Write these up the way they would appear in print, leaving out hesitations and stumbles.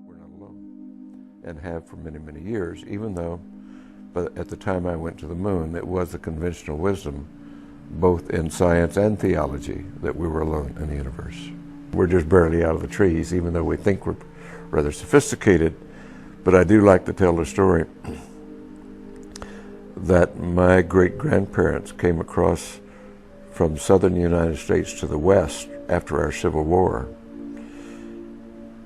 We're not alone, and have for many, many years, even though, but at the time I went to the moon, it was the conventional wisdom, both in science and theology, that we were alone in the universe. We're just barely out of the trees, even though we think we're rather sophisticated. But I do like to tell the story that my great-grandparents came across from southern United States to the west after our Civil War.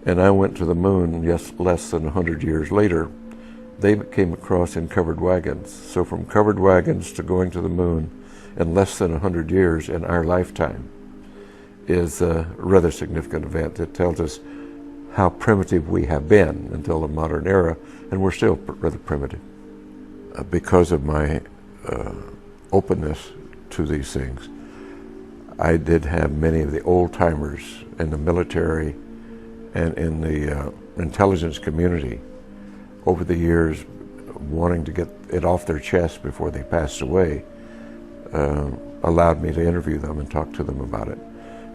And I went to the moon less than 100 years later. They came across in covered wagons. So from covered wagons to going to the moon in less than 100 years in our lifetime is a rather significant event. It tells us how primitive we have been until the modern era, and we're still rather primitive. Because of my openness to these things, I did have many of the old-timers in the military and in the intelligence community over the years wanting to get it off their chest before they passed away, allowed me to interview them and talk to them about it.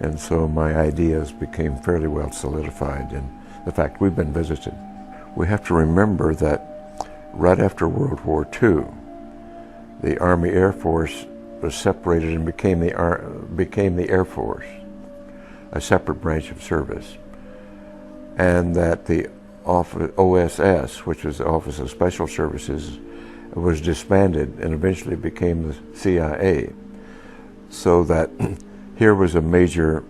And so my ideas became fairly well solidified in the fact we've been visited. We have to remember that right after World War II, the Army Air Force was separated and became the Air Force, a separate branch of service. And that the OSS, which was the Office of Special Services, was disbanded and eventually became the CIA. So that here was a major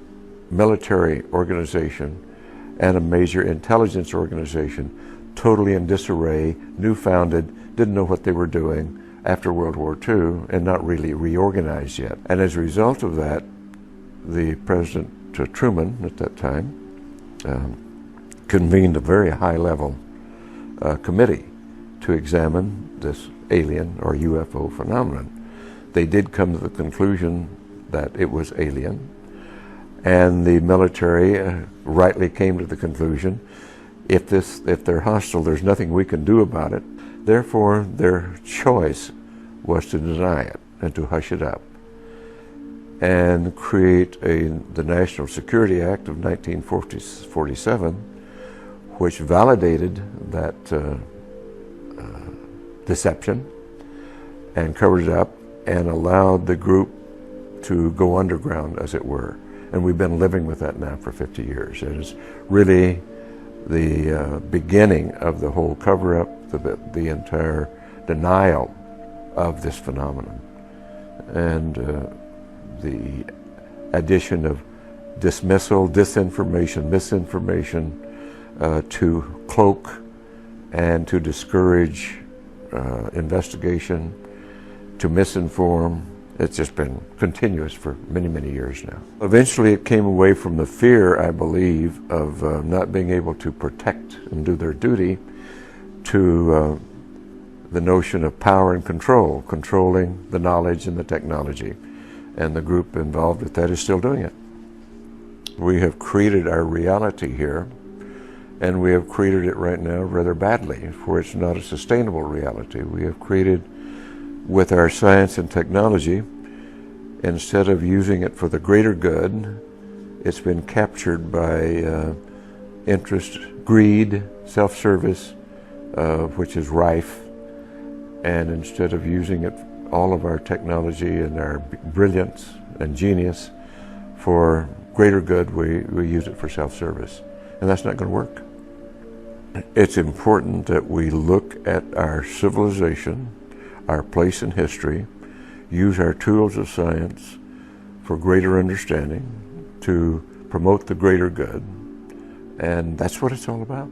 military organization and a major intelligence organization totally in disarray, new-founded, didn't know what they were doing after World War II, and not really reorganized yet. And as a result of that, the President Truman at that time convened a very high-level committee to examine this alien or UFO phenomenon. They did come to the conclusion that it was alien, and the military rightly came to the conclusion, if they're hostile, there's nothing we can do about it. Therefore, their choice was to deny it and to hush it up and create the National Security Act of 1947, which validated that deception and covered it up and allowed the group to go underground, as it were. And we've been living with that now for 50 years. It is really the beginning of the whole cover-up, the entire denial of this phenomenon, and the addition of dismissal, disinformation, misinformation to cloak and to discourage investigation, to misinform. It's just been continuous for many, many years now. Eventually it came away from the fear, I believe, of not being able to protect and do their duty, to the notion of power and control, controlling the knowledge and the technology. And the group involved with that is still doing it. We have created our reality here, and we have created it right now rather badly, for it's not a sustainable reality. We have created, with our science and technology, instead of using it for the greater good, it's been captured by interest, greed, self-service, which is rife. And instead of using it, all of our technology and our brilliance and genius for greater good, we use it for self-service. And that's not going to work. It's important that we look at our civilization, our place in history, use our tools of science for greater understanding, to promote the greater good, and that's what it's all about.